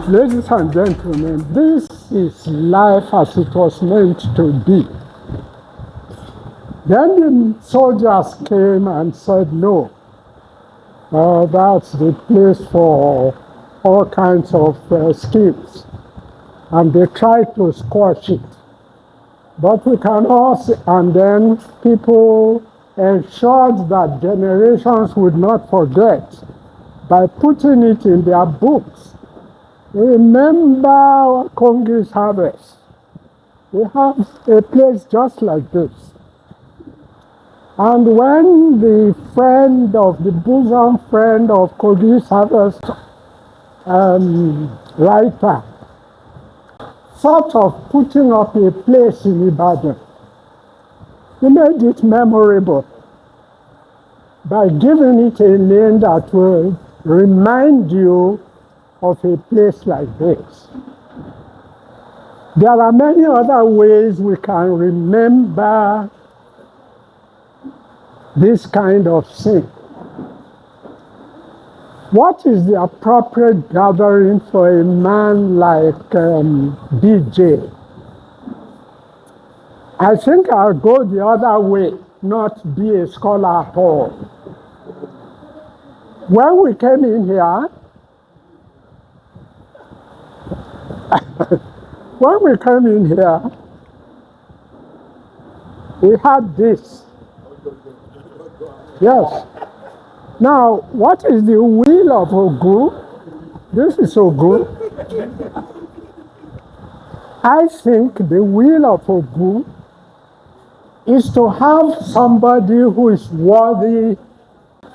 Ladies and gentlemen, this is life as it was meant to be. Then the soldiers came and said, no, that's the place for all kinds of schemes. And they tried to squash it. But we can all see, and then people ensured that generations would not forget by putting it in their books. Remember Kongi's harvest. We have a place just like this. And when the bosom friend of Kongi's harvest writer thought of putting up a place in Ibadan, he made it memorable by giving it a name that will remind you of a place like this. There are many other ways we can remember this kind of thing. What is the appropriate gathering for a man like DJ? I think I'll go the other way, not be a scholar at all. When we came in here, we had this. Yes. Now, what is the will of Ogun? This is Ogun. I think the will of Ogun is to have somebody who is worthy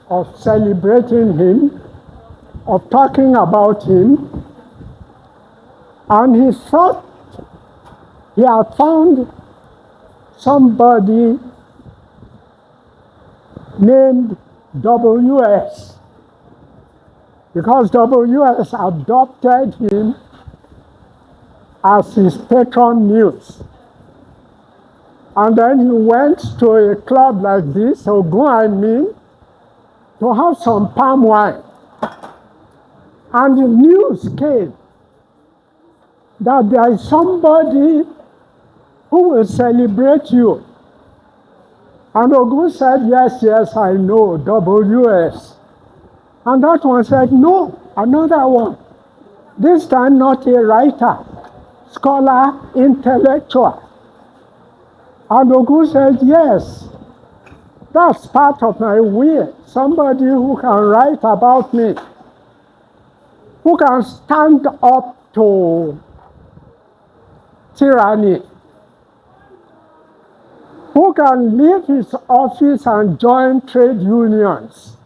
of celebrating him, of talking about him. And he thought he had found somebody named WS, because WS adopted him as his patron muse. And then he went to a club like this, Ogun, to have some palm wine. And the news came that there is somebody who will celebrate you. And Ogun said, yes, I know, WS. And that one said, no, another one. This time not a writer, scholar, intellectual. And Ogun said, yes, that's part of my will. Somebody who can write about me, who can stand up to tyranny, who can leave his office and join trade unions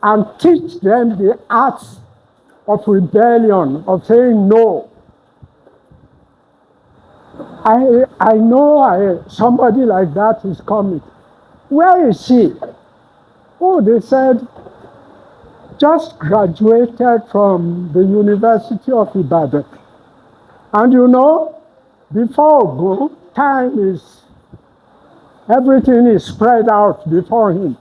and teach them the arts of rebellion, of saying no. I know somebody like that is coming. Where is she? Oh, they said, just graduated from the University of Ibadan. And you know, before Ogun, everything is spread out before him.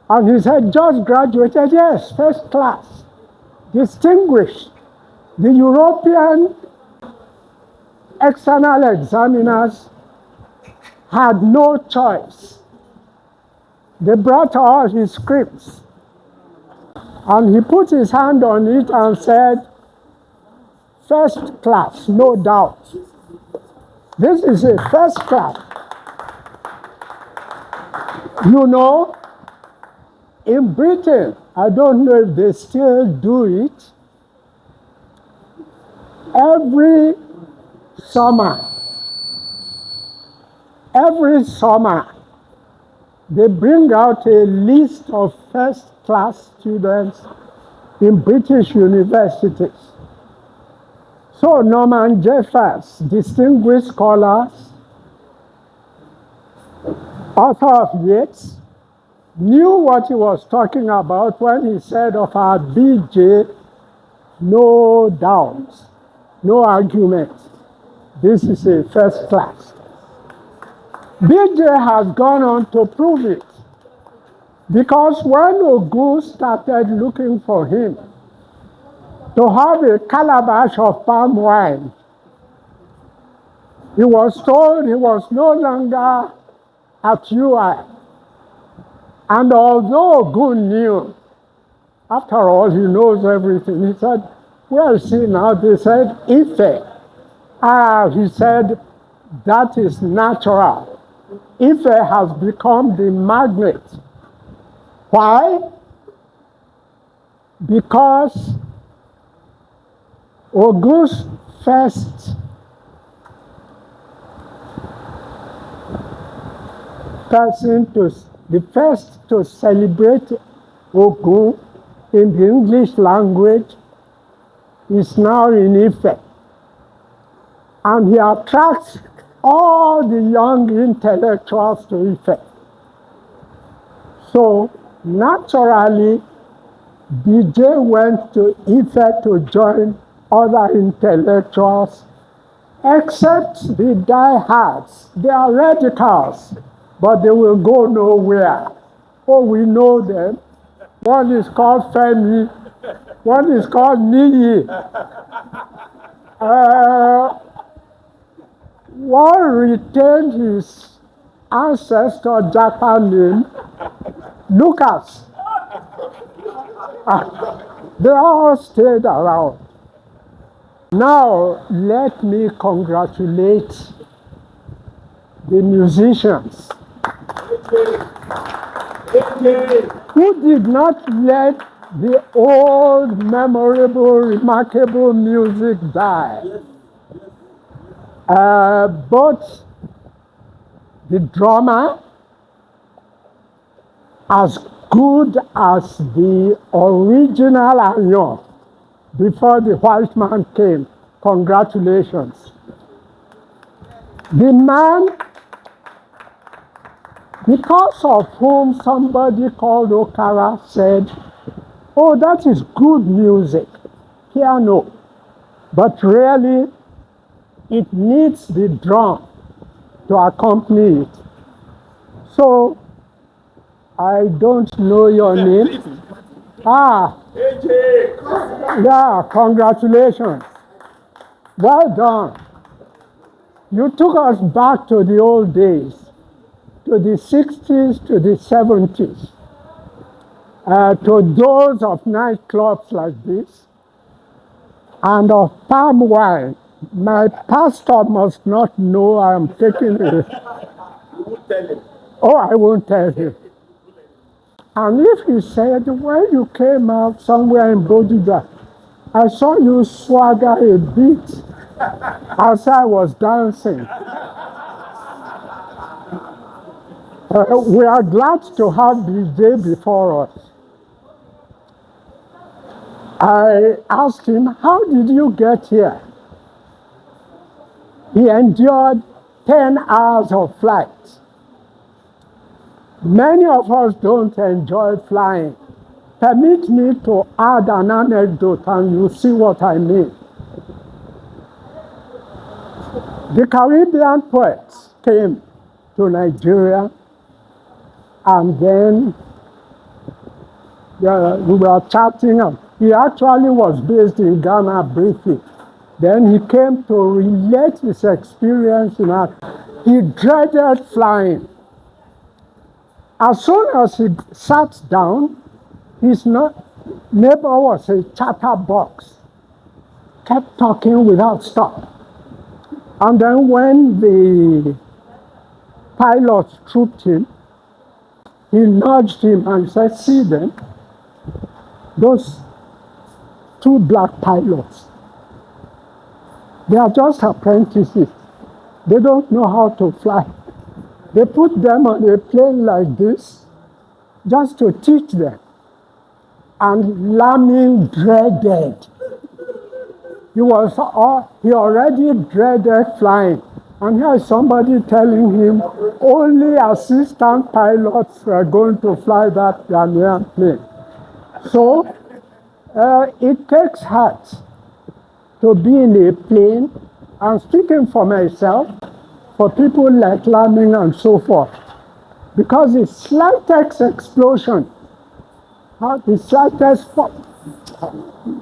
And he said, just graduated, yes, first class, distinguished. The European external examiners had no choice. They brought all his scripts. And he put his hand on it and said, first class, no doubt. This is a first class. You know, in Britain, I don't know if they still do it, every summer, they bring out a list of first-class students in British universities. So Norman Jeffers, distinguished scholars, author of Yeats, knew what he was talking about when he said of our BJ, no doubt, no argument. This is a first class. BJ has gone on to prove it, because when Ogun started looking for him, to have a calabash of palm wine. He was told he was no longer at UI. And although Ogun knew, after all, he knows everything, he said, where is he now? They said, Ife. He said, that is natural. Ife has become the magnet. Why? Because Ogun's first the first to celebrate Ogun in the English language is now in Ife. And he attracts all the young intellectuals to Ife. So naturally, BJ went to Ife to join other intellectuals, except the diehards. They are radicals, but they will go nowhere. Oh, we know them. One is called Femi, one is called Niyi. One retained his ancestor Japan name, Lucas. They all stayed around. Now, let me congratulate the musicians who did not let the old, memorable, remarkable music die. But the drummer, as good as the original Ayon before the white man came, congratulations. The man, because of whom somebody called Okara said, oh, that is good music, piano, but really it needs the drum to accompany it. So, I don't know your name. Yeah, congratulations. Well done. You took us back to the old days, to the 60s, to the 70s, to those of nightclubs like this, and of palm wine. My pastor must not know I am taking it. You won't tell him. Oh, I won't tell him. And if he said, when you came out somewhere in Bodija, I saw you swagger a bit as I was dancing. We are glad to have BJ before us. I asked him, how did you get here? He endured 10 hours of flight. Many of us don't enjoy flying. Permit me to add an anecdote and you'll see what I mean. The Caribbean poets came to Nigeria, and then we were chatting. He actually was based in Ghana briefly. Then he came to relate his experience in art. He dreaded flying. As soon as he sat down, his neighbor was a chatterbox, kept talking without stop. And then when the pilots trooped him, he nudged him and said, see them, those two black pilots. They are just apprentices. They don't know how to fly. They put them on a plane like this just to teach them. And Lamin dreaded. He already dreaded flying. And here's somebody telling him only assistant pilots are going to fly that Ghanaian plane. So it takes heart to be in a plane. I'm speaking for myself, for people like Lamin and so forth. Because the slightest explosion, the slightest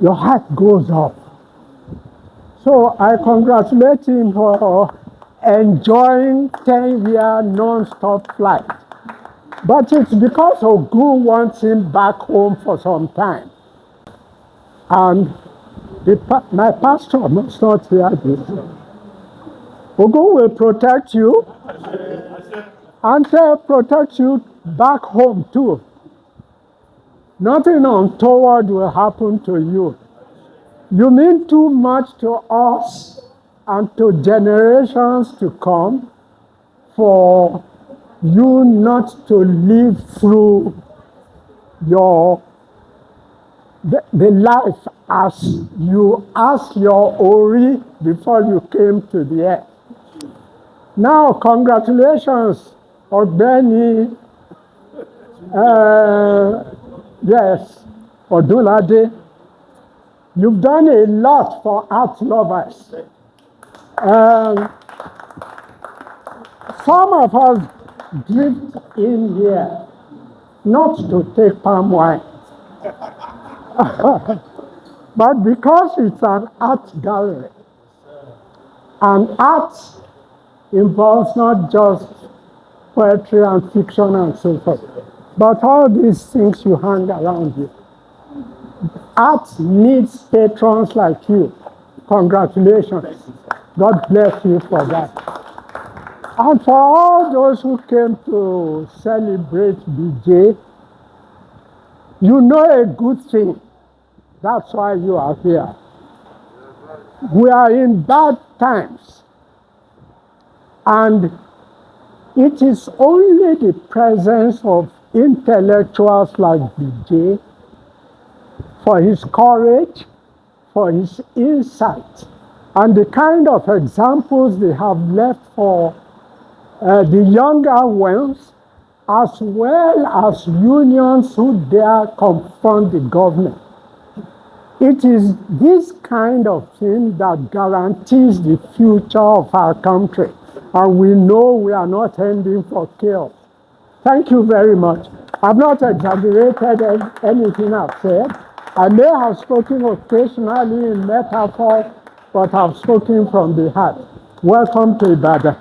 your heart goes up. So I congratulate him for enjoying 10-year non-stop flight. But it's because Ogun wants him back home for some time. And my pastor must not hear this. Ogun will protect you and protect you back home too. Nothing untoward will happen to you. You mean too much to us and to generations to come for you not to live through the life as you asked your Ori before you came to the earth. Now, congratulations, Ogbeni, yes, Odunlade. You've done a lot for art lovers. Some of us drift in here not to take palm wine, but because it's an art gallery, and art involves not just poetry and fiction and so forth, but all these things you hang around you. Art needs patrons like you. Congratulations. God bless you for that. And for all those who came to celebrate BJ, you know a good thing. That's why you are here. We are in bad times. And it is only the presence of intellectuals like BJ, for his courage, for his insight, and the kind of examples they have left for the younger ones, as well as unions who dare confront the government. It is this kind of thing that guarantees the future of our country, and we know we are not ending for chaos. Thank you very much. I've not exaggerated anything I've said. I may have spoken occasionally in metaphor, but I've spoken from the heart. Welcome to Ibadan.